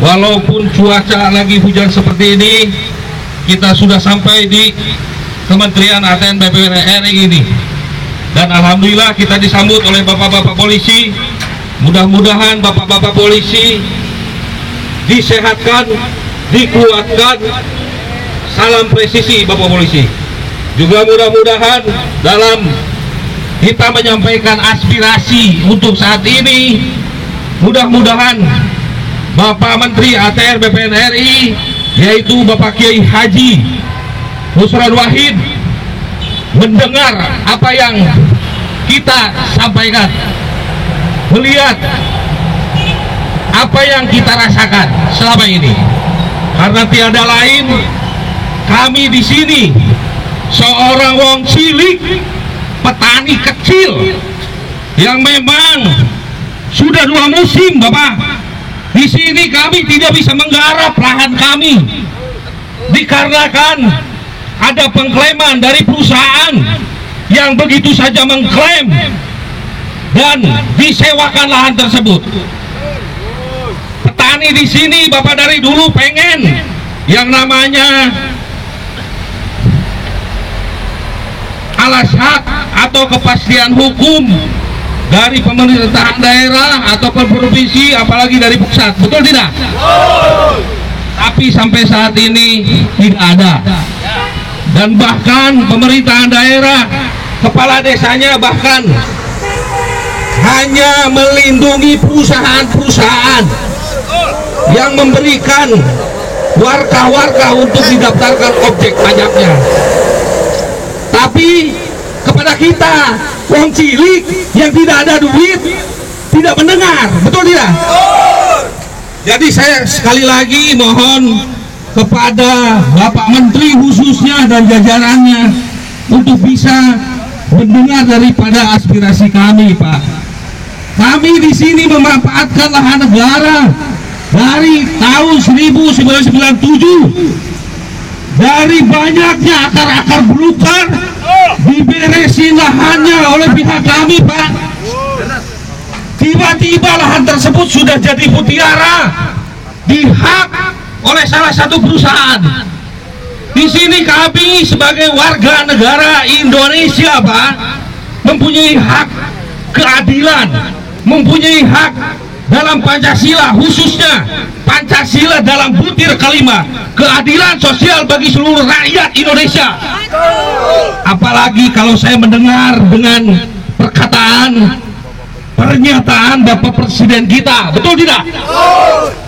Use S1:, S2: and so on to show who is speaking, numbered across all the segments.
S1: walaupun cuaca lagi hujan seperti ini, kita sudah sampai di Kementerian ATN BPN RI ini, dan alhamdulillah kita disambut oleh bapak-bapak polisi. Mudah-mudahan bapak-bapak polisi disehatkan, dikuatkan. Salam presisi bapak polisi. Juga mudah-mudahan dalam kita menyampaikan aspirasi untuk saat ini, mudah-mudahan Bapak Menteri ATR BPN RI, yaitu Bapak Kiai Haji Nusron Wahid, mendengar apa yang kita sampaikan, melihat apa yang kita rasakan selama ini. Karena tiada lain, kami di sini seorang wong cilik, petani kecil yang memang sudah 2 musim, Bapak. Di sini kami tidak bisa menggarap lahan kami dikarenakan ada pengklaiman dari perusahaan yang begitu saja mengklaim dan disewakan lahan tersebut. Petani di sini, Bapak, dari dulu pengen yang namanya alas hak atau kepastian hukum dari pemerintahan daerah atau provinsi, apalagi dari pusat, betul tidak? Tapi sampai saat ini tidak ada. Dan bahkan pemerintahan daerah, kepala desanya bahkan hanya melindungi perusahaan-perusahaan yang memberikan warga-warga untuk didaftarkan objek pajaknya. Tapi kepada kita wong cilik yang tidak ada duit, tidak mendengar, betul tidak? Jadi saya sekali lagi mohon kepada Bapak Menteri khususnya dan jajarannya untuk bisa mendengar daripada aspirasi kami, Pak. Kami di sini memanfaatkan lahan negara dari tahun 1997. Dari banyaknya akar-akar belukar, diberesin lahannya oleh pihak kami, Pak. Tiba-tiba lahan tersebut sudah jadi mutiara, dihak oleh salah satu perusahaan. Di sini kami sebagai warga negara Indonesia, Pak, mempunyai hak keadilan, mempunyai hak dalam Pancasila, khususnya Pancasila dalam butir kelima, keadilan sosial bagi seluruh rakyat Indonesia. Apalagi kalau saya mendengar dengan pernyataan Bapak Presiden kita, betul tidak?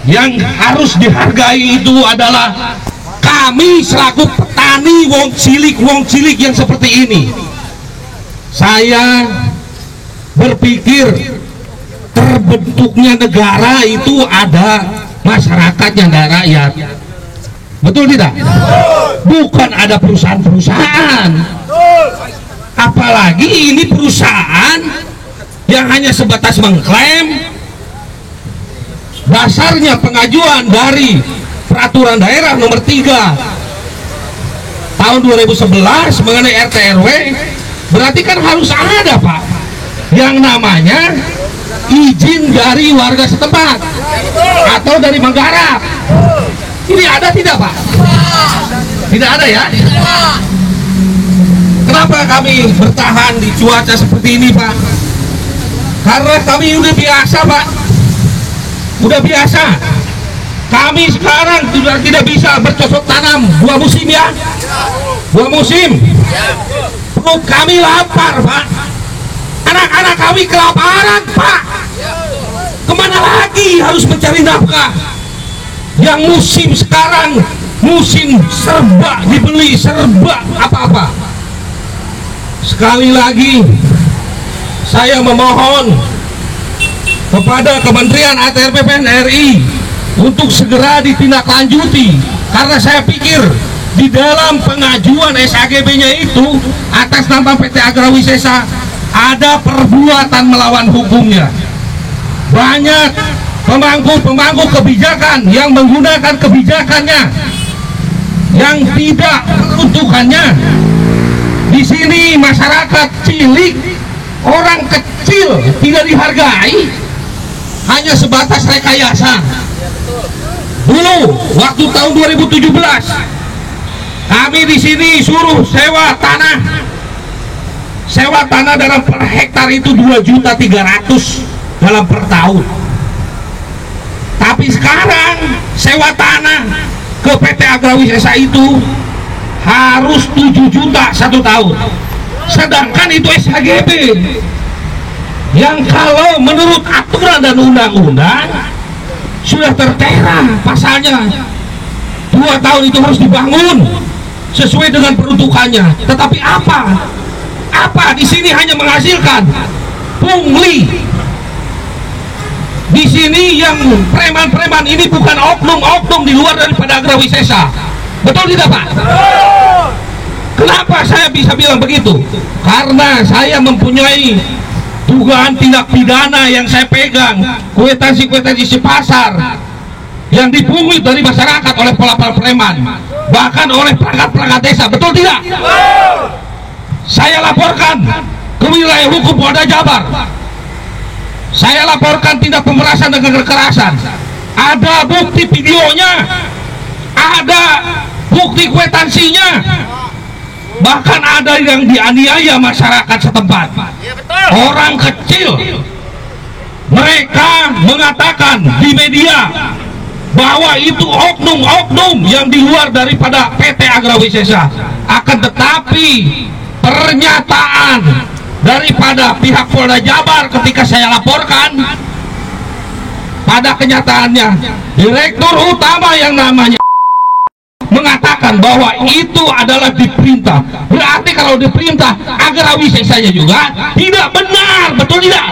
S1: Yang harus dihargai itu adalah kami selaku petani wong cilik yang seperti ini. Saya berpikir terbentuknya negara itu ada masyarakatnya, ada rakyat, betul tidak? Bukan ada perusahaan-perusahaan. Apalagi ini perusahaan yang hanya sebatas mengklaim. Dasarnya pengajuan dari peraturan daerah nomor 3 tahun 2011 mengenai RT RW, berarti kan harus ada, Pak, yang namanya izin dari warga setempat atau dari menggarap. Ini ada tidak, Pak? Tidak ada ya? Kenapa kami bertahan di cuaca seperti ini, Pak? Karena kami udah biasa, Pak. Udah biasa. Kami sekarang sudah tidak bisa bercocok tanam 2 musim ya. 2 musim. Perut kami lapar, Pak. Anak-anak kami kelaparan, Pak. Kemana lagi harus mencari nafkah? Yang musim sekarang, musim serba dibeli, serba apa-apa. Sekali lagi, saya memohon kepada Kementerian ATR BPN RI untuk segera ditindaklanjuti. Karena saya pikir di dalam pengajuan SAGB-nya itu atas nama PT Agrawisesa ada perbuatan melawan hukumnya. Banyak pemangku kebijakan yang menggunakan kebijakannya yang tidak peruntukannya. Di sini masyarakat cilik, orang kecil tidak dihargai, hanya sebatas rekayasa. Dulu waktu tahun 2017 kami di sini suruh sewa tanah dalam per hektar itu 2.300.000 dalam per tahun. Tapi sekarang sewa tanah ke PT Agrawisesa itu harus 7 juta satu tahun. Sedangkan itu SHGB yang kalau menurut aturan dan undang-undang sudah tertera pasalnya 2 tahun itu harus dibangun sesuai dengan peruntukannya. Tetapi apa di sini hanya menghasilkan pungli. Di sini yang preman-preman ini bukan oknum-oknum di luar daripada Agrawisesa. Betul tidak Pak? Kenapa saya bisa bilang begitu? Karena saya mempunyai dugaan tindak pidana yang saya pegang, kwitansi pasar yang dipungut dari masyarakat oleh pelapor preman, bahkan oleh perangkat-perangkat desa. Betul tidak? Saya laporkan ke wilayah hukum Polda Jabar. Saya laporkan tindak pemerasan dan kekerasan. Ada bukti videonya, ada bukti kwitansinya, bahkan ada yang dianiaya masyarakat setempat. Orang kecil, mereka mengatakan di media bahwa itu oknum-oknum yang di luar daripada PT Agrawisesa. Akan tetapi pernyataan daripada pihak Polda Jabar ketika saya laporkan, pada kenyataannya direktur utama yang namanya mengatakan bahwa itu adalah diperintah. Berarti kalau diperintah Agrawisesanya juga tidak benar. Betul tidak?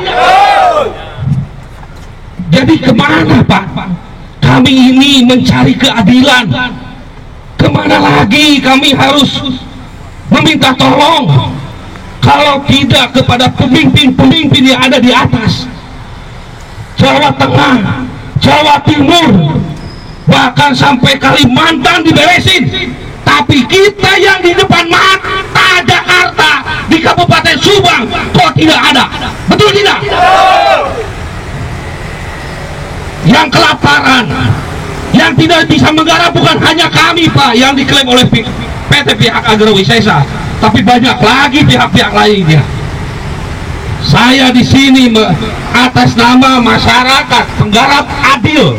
S1: Jadi kemana Pak? Kami ini mencari keadilan. Kemana lagi kami harus meminta tolong kalau tidak kepada pemimpin-pemimpin yang ada di atas? Jawa Tengah, Jawa Timur, bahkan sampai Kalimantan diberesin, tapi kita yang di depan mata Jakarta, di Kabupaten Subang kok tidak ada. Betul tidak? Yang kelaparan, yang tidak bisa menggarap bukan hanya kami Pak yang diklaim oleh PT pihak Agrawisesa, tapi banyak lagi pihak-pihak lainnya. Saya di sini atas nama masyarakat penggarap adil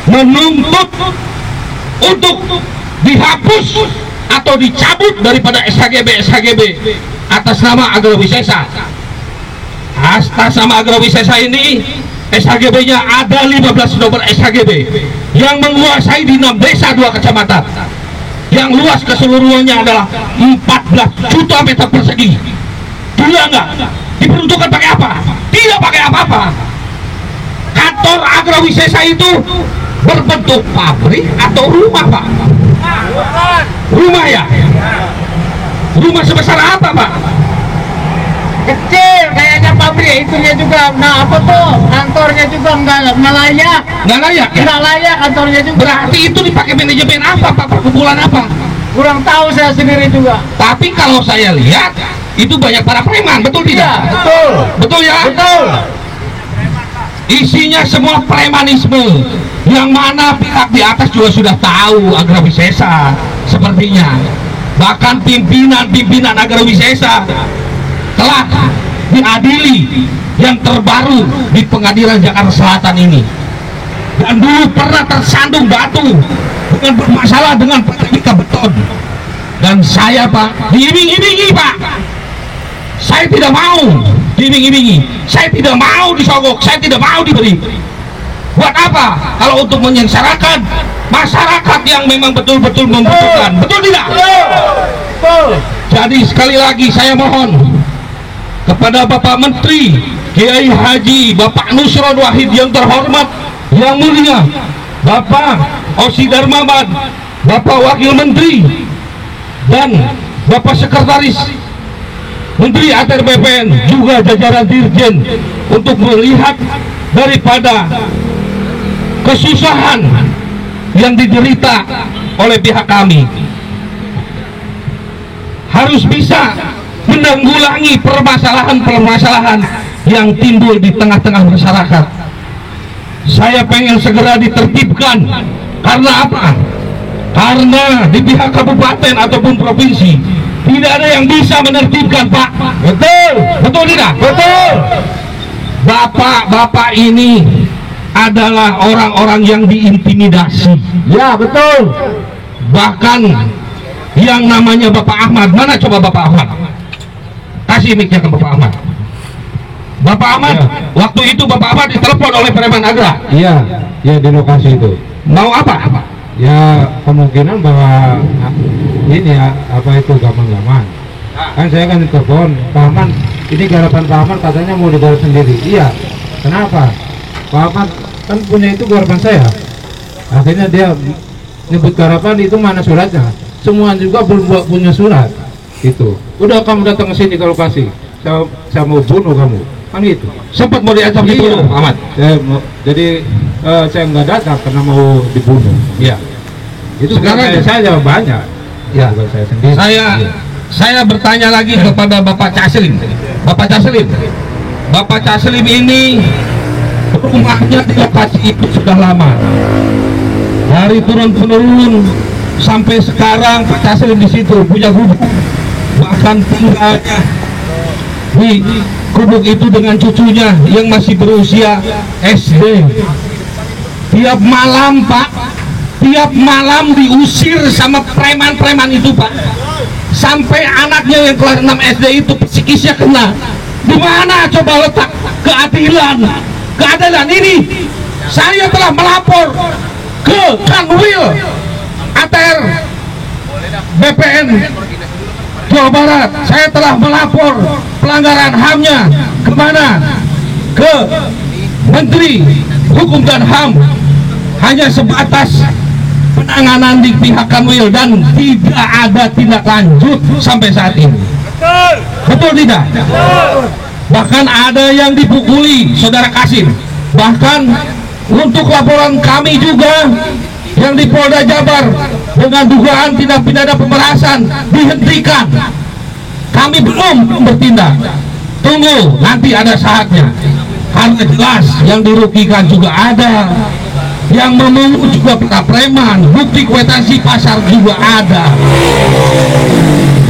S1: menuntut untuk dihapus atau dicabut daripada SHGB atas nama Agrawisesa. Atas nama Agrawisesa ini SHGB-nya ada 15 nomor SHGB yang menguasai di 6 desa 2 kecamatan, yang luas keseluruhannya adalah 14 juta meter persegi. Gila nggak? Diperuntukkan pakai apa? Tidak pakai apa-apa. Kantor Agrawisesa itu berbentuk pabrik atau rumah Pak? Rumah ya? Rumah sebesar apa Pak?
S2: Kecil kayaknya pabrik, itunya juga. Nah apa tuh, kantornya juga nggak layak.
S1: Nggak layak ya?
S2: Nggak layak kantornya juga.
S1: Berarti itu dipakai manajemen apa Pak? Perkumpulan apa?
S2: Kurang tahu saya sendiri juga.
S1: Tapi kalau saya lihat itu banyak para preman. Betul tidak?
S2: Ya, betul.
S1: Betul ya?
S2: Betul.
S1: Isinya semua premanisme, yang mana pihak di atas juga sudah tahu Agrawisesa sepertinya. Bahkan pimpinan Agrawisesa telah diadili yang terbaru di Pengadilan Jakarta Selatan ini, dan dulu pernah tersandung batu dengan bermasalah dengan Pertamina Beton. Dan saya Pak diiming-imingi Pak, saya tidak mau diiming-imingi, saya tidak mau disogok, saya tidak mau diberi. Buat apa? Kalau untuk menyengsarakan masyarakat yang memang betul-betul membutuhkan. Betul tidak?
S2: Betul.
S1: Jadi sekali lagi saya mohon kepada Bapak Menteri Kiai Haji Bapak Nusron Wahid yang terhormat, yang mulia Bapak Osi Darmawan, Bapak Wakil Menteri, dan Bapak Sekretaris Menteri ATR BPN, juga jajaran Dirjen, untuk melihat daripada kesusahan yang diderita oleh pihak kami, harus bisa menanggulangi permasalahan-permasalahan yang timbul di tengah-tengah masyarakat. Saya pengen segera ditertibkan. Karena apa? Karena di pihak kabupaten ataupun provinsi tidak ada yang bisa menertibkan, Pak. Betul, betul tidak? Betul. Bapak-bapak ini adalah orang-orang yang diintimidasi. Ya, betul. Bahkan yang namanya Bapak Ahmad, mana coba Bapak Ahmad? Kasih mic-nya ke Bapak Ahmad. Bapak Ahmad, ya. Waktu itu Bapak Ahmad ditelepon oleh preman Agra.
S3: Iya, ya di lokasi itu.
S1: Mau apa?
S3: Ya kemungkinan bahwa ini apa itu gaman-gaman. Kan saya kan ditelepon, Pak Ahmad, ini garapan Pak Ahmad katanya mau digarap sendiri. Iya, kenapa? Pak Ahmad kan punya itu garapan saya. Akhirnya dia nyebut garapan itu mana suratnya? Semua juga belum punya surat. Itu. Udah kamu datang ke sini ke lokasi. Saya mau bunuh kamu. Kan gitu.
S1: Sempat mau diancam dibunuh, Ahmad.
S3: Jadi saya nggak datang karena mau dibunuh.
S1: Iya.
S3: Itu sekarang saya banyak.
S1: Ya.
S3: Bukan saya sendiri.
S1: Saya bertanya lagi kepada Bapak Caslim. Bapak Caslim. Bapak Caslim ini rumahnya di lokasi itu sudah lama. Dari turun-temurun sampai sekarang Pak Caslim di situ punya gubuk. Bahkan tinggalnya di gubuk itu dengan cucunya yang masih berusia SD. Tiap malam, Pak, tiap malam diusir sama preman-preman itu, Pak. Sampai anaknya yang kelas 6 SD itu psikisnya kena. Di mana coba letak keadilan? Keadilan ini saya telah melapor ke Kanwil ATR BPN Jawa Barat. Saya telah melapor pelanggaran HAM-nya kemana? Ke Menteri Hukum dan HAM. Hanya sebatas penanganan di pihak Kanwil dan tidak ada tindak lanjut sampai saat ini. Betul tidak? Bahkan ada yang dipukuli, Saudara Kasim. Bahkan untuk laporan kami juga yang di Polda Jabar dengan dugaan tindak pidana pemerasan dihentikan. Kami belum bertindak. Tunggu, nanti ada saatnya. Karena jelas yang dirugikan juga ada, yang memungut juga para preman, bukti kwitansi pasar juga ada.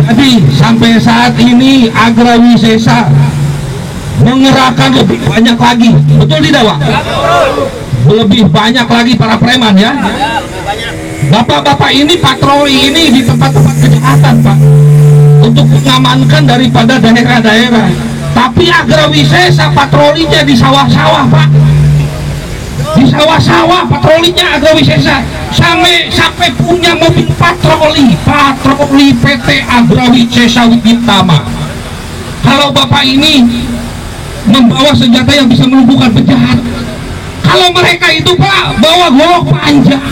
S1: Jadi sampai saat ini Agra Wisesa mengerahkan lebih banyak lagi, betul tidak, Pak? Lebih banyak lagi para preman, ya. Bapak-bapak ini patroli ini di tempat-tempat kejahatan, Pak, untuk mengamankan daripada daerah-daerah. Tapi Agra Wisesa patrolinya di sawah-sawah, Pak. Di sawah-sawah patrolinya Agra Wisesa sampai punya mobil patroli PT Agra Wisesa Witama. Kalau Bapak ini membawa senjata yang bisa melumpuhkan penjahat, kalau mereka itu, Pak, bawa golok panjang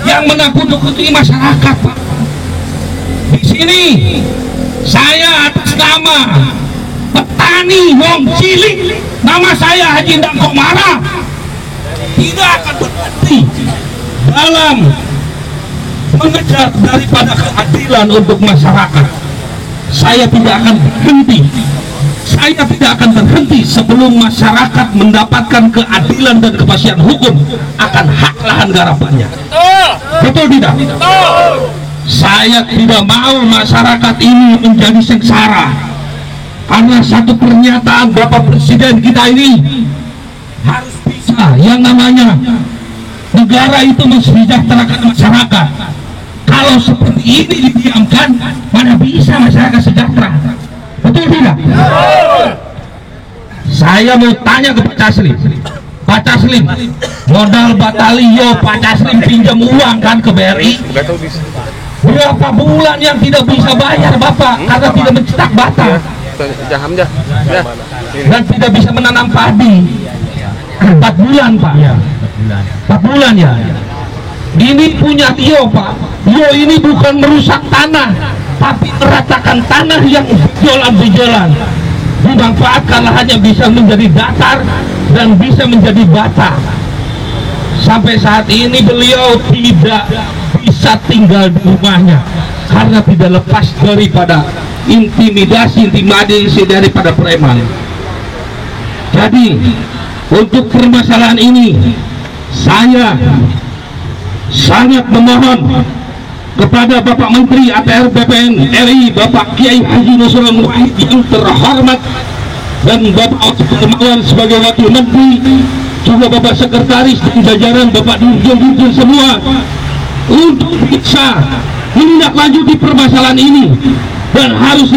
S1: yang menakut-nakuti masyarakat, Pak. Di sini saya atas nama petani Wong Cilik, nama saya Haji Ndang Komara, tidak akan berhenti dalam mengejar daripada keadilan untuk masyarakat. Saya tidak akan berhenti. Saya tidak akan berhenti sebelum masyarakat mendapatkan keadilan dan kepastian hukum akan hak lahan garapannya. Betul tidak? Saya tidak mau masyarakat ini menjadi sengsara karena satu pernyataan Bapak Presiden kita ini harus bisa yang namanya negara itu mensejahterakan masyarakat. Kalau seperti ini didiamkan, mana bisa masyarakat sejahtera? Betul tidak? Saya mau tanya ke Pak Caslim. Pak Caslim, modal batalio Pak Caslim pinjam uang kan ke BRI? Berapa bulan yang tidak bisa bayar Bapak karena tidak mencetak bata dan tidak bisa menanam padi? 4 bulan, Pak. 4 bulan, ya. Ini punya Tio, Pak. Tio ini bukan merusak tanah, tapi meratakan tanah yang berjolan-berjolan. Dimanfaatkan lahannya bisa menjadi datar dan bisa menjadi bata. Sampai saat ini beliau tidak bisa tinggal di rumahnya karena tidak lepas daripada intimidasi daripada preman. Jadi Untuk permasalahan ini saya sangat memohon kepada Bapak Menteri ATR BPN RI Bapak Kiai Haji Nusron Wahid yang terhormat, dan Bapak Oto Kemawan sebagai Wakil Menteri, juga Bapak Sekretaris dan jajaran Bapak Dirjen semua, untuk bisa menindaklanjuti permasalahan ini dan harus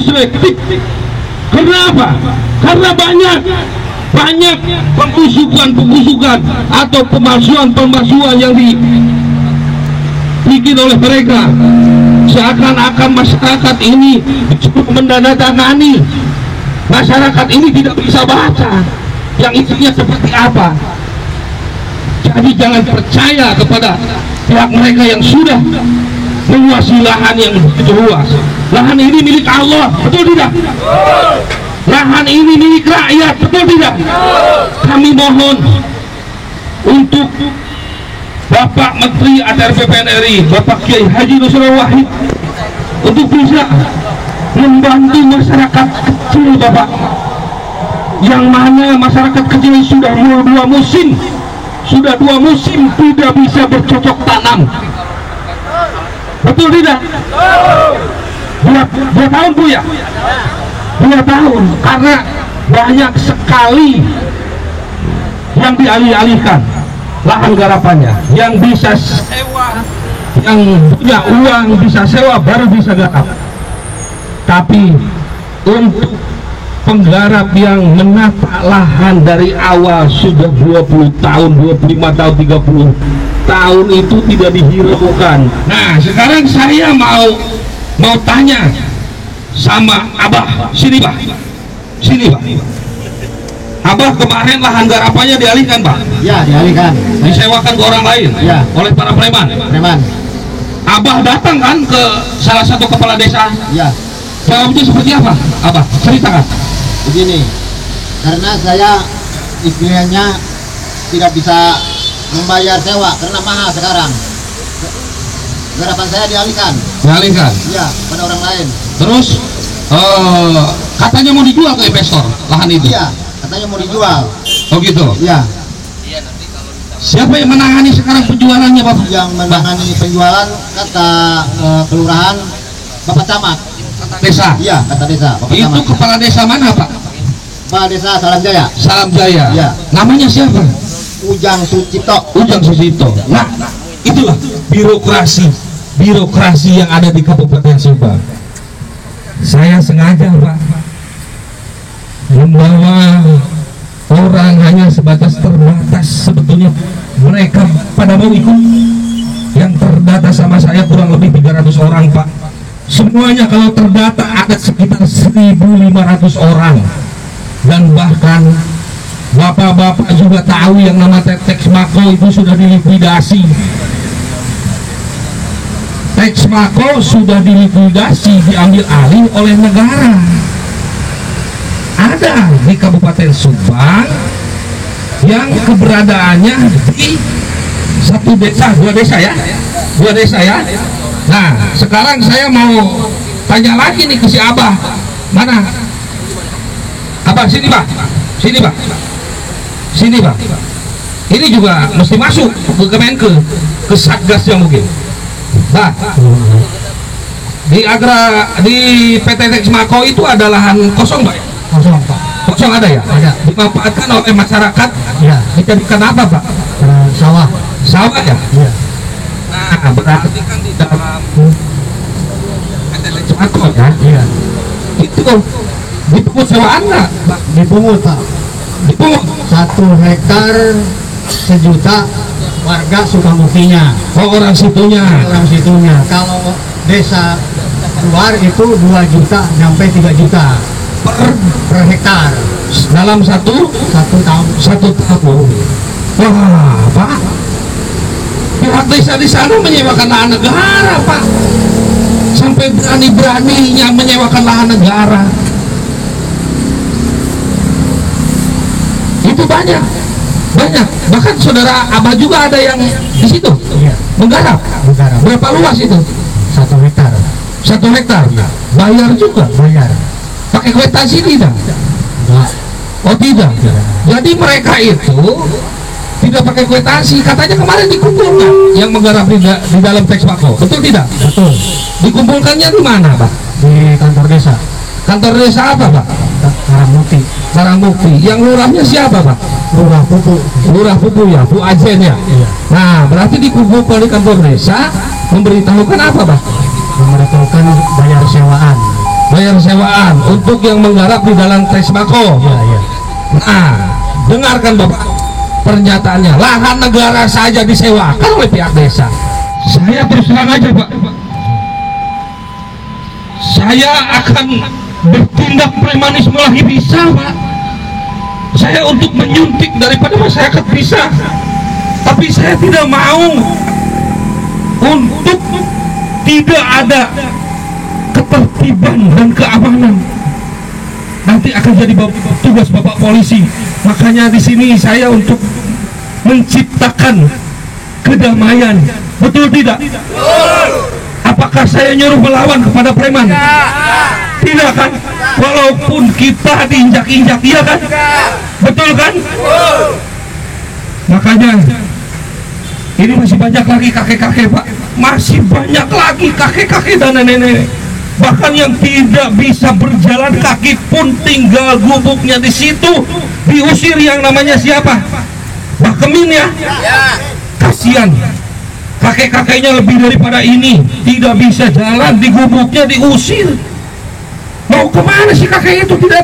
S1: reaktif. Kenapa? Karena banyak pembusukan atau pemalsuan yang dibikin oleh mereka, seakan-akan masyarakat ini cukup mendandatangani. Masyarakat ini tidak bisa baca yang isinya seperti apa. Jadi jangan percaya kepada pihak mereka yang sudah menguasai lahan yang begitu luas. Lahan ini milik Allah, betul tidak? Lahan ini milik rakyat, betul tidak? Kami mohon untuk Bapak Menteri ATR BPN RI Bapak Kiai Haji Nusron Wahid untuk bisa membantu masyarakat kecil, Bapak, yang mana masyarakat kecil sudah dua musim tidak bisa bercocok tanam, betul tidak? 2 tahun Bu ya, 2 tahun, karena banyak sekali yang dialih-alihkan lahan garapannya, yang bisa sewa, yang punya uang bisa sewa baru bisa garap. Tapi untuk penggarap yang menata lahan dari awal sudah 20 tahun, 25 tahun, 30 tahun itu tidak dihiraukan. Nah, sekarang saya mau tanya sama Abah, sini Bah. Abah, kemarin lahan garapannya dialihkan, Pak?
S2: Ya, dialihkan.
S1: Disewakan ke orang lain?
S2: Ya.
S1: Oleh para preman? Abah datang kan ke salah satu kepala desa?
S2: Ya.
S1: Jawabnya seperti apa? Abah, ceritakan.
S2: Begini, karena saya istilahnya tidak bisa membayar sewa karena mahal sekarang. Garapan saya dialihkan. Iya, pada orang lain.
S1: Terus katanya mau dijual ke investor lahan itu?
S2: Iya, katanya mau dijual.
S1: Oh gitu?
S2: Iya.
S1: Siapa yang menangani sekarang penjualannya, Bapak?
S2: Yang menangani penjualan kata kelurahan Bapak Camat.
S1: Desa?
S2: Iya, kata desa Bapak
S1: Itu
S2: Camat.
S1: kepala desa mana, Pak?
S2: Kepala desa Salam Jaya.
S1: Salam Jaya.
S2: Iya.
S1: Namanya siapa?
S2: Ujang Sucipto.
S1: Ujang Sucipto. Nah, itulah birokrasi yang ada di Kabupaten Subang. Saya sengaja, Pak, membawa orang hanya sebatas terbatas. Sebetulnya mereka pada mau ikut. Yang terdata sama saya kurang lebih 300 orang, Pak. Semuanya kalau terdata ada sekitar 1.500 orang. Dan bahkan bapak-bapak juga tahu yang nama Texmaco itu sudah dilikuidasi. Texmaco sudah dilikuidasi, diambil alih oleh negara. Ada di Kabupaten Subang yang keberadaannya di dua desa ya. Nah, sekarang saya mau tanya lagi nih ke si Abah. Mana? Abah, sini Pak. Ini juga mesti masuk ke Kemenke, ke Satgasnya mungkin. Nah, di PT Texmaco itu ada lahan kosong, Pak?
S2: Kosong, Pak.
S1: Kosong ada ya?
S2: Ada.
S1: Dimanfaatkan oleh masyarakat?
S2: Ya.
S1: Dijadikan apa, Pak?
S2: Sawah.
S1: Sawah ya?
S2: Iya.
S1: Nah, berarti kan di dalam PT Texmaco ya?
S2: Iya.
S1: Itu dipungut sewaan nggak?
S2: Dipungut, Pak.
S1: Dipungut
S2: 1 hektar 1 juta warga Sukamuktinya.
S1: oh orang situnya.
S2: Kalau desa luar itu 2 juta sampai 3 juta per hektar
S1: dalam satu tahun. Wah, Pak, pihak desa di sana menyewakan lahan negara, Pak, sampai berani-beraninya menyewakan lahan negara. Itu banyak, bahkan saudara Abah juga ada yang di situ.
S2: Iya.
S1: Menggarap. Berapa luas itu?
S2: 1 hektar.
S1: 1 hektar. Bayar juga.
S2: Bayar.
S1: Pakai kwitansi tidak?
S2: Enggak.
S1: Oh tidak. Jadi mereka itu tidak pakai kwitansi, katanya kemarin dikumpulkan yang menggarap di dalam teks bako, betul tidak?
S2: Betul.
S1: Dikumpulkannya di mana, Pak?
S2: Di kantor desa.
S1: Kantor desa apa, Pak?
S2: Karangmukti.
S1: Karangmukti. Yang lurahnya siapa, Pak?
S2: Lurah Pupu.
S1: Lurah Pupu ya, Bu Ajen ya.
S2: Iya.
S1: Nah, berarti dikumpulkan di kantor desa, memberitahukan apa, Pak?
S2: Memberitahukan bayar sewaan.
S1: Bayar sewaan untuk yang menggarap di dalam teks bako.
S2: Iya, iya.
S1: Nah, dengarkan Bapak pernyataannya, lahan negara saja disewakan oleh pihak desa. Saya terus terang aja, Pak, saya akan bertindak premanisme lagi bisa, Pak. Saya untuk menyuntik daripada masyarakat bisa, tapi saya tidak mau untuk tidak ada ketertiban dan keamanan. Nanti akan jadi tugas Bapak polisi. Makanya di sini saya untuk menciptakan kedamaian. Betul tidak? Apakah saya nyuruh melawan kepada preman? Tidak kan? Walaupun kita diinjak-injak, iya kan? Betul kan? Makanya ini masih banyak lagi kakek-kakek, Pak. Masih banyak lagi kakek-kakek dan nenek-nenek. Bahkan yang tidak bisa berjalan kaki pun tinggal gubuknya di situ, diusir yang namanya siapa? Pak Kemin ya. Kasihan. Kakek-kakeknya lebih daripada ini, tidak bisa jalan, di gubuknya diusir. Mau kemana sih kakek itu? Tidak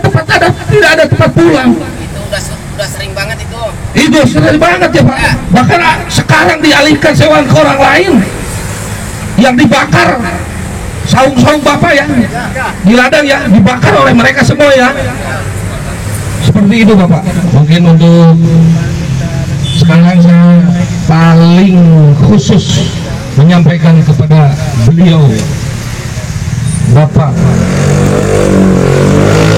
S1: ada tempat pulang.
S4: Itu udah sering banget itu.
S1: Itu sering banget ya, Pak. Bahkan sekarang dialihkan sewaan ke orang lain. Yang dibakar saung-saung Bapak ya, di ladang ya, dibakar oleh mereka semua ya. Seperti itu Bapak. Mungkin untuk sekarang saya paling khusus menyampaikan kepada beliau, Bapak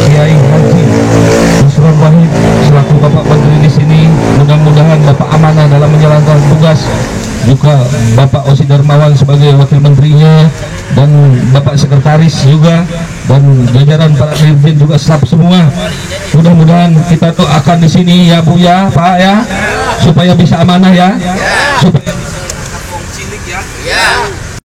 S1: Kiai Haji Nusron Wahid selaku Bapak Menteri di sini. Mudah-mudahan Bapak amanah dalam menjalankan tugas, juga Bapak Osi Darmawan sebagai wakil menterinya, dan Bapak Sekretaris juga, dan jajaran para dirjen juga staf semua. Mudah-mudahan kita tuh akan di sini ya Bu ya, Pak ya, supaya bisa amanah ya, supaya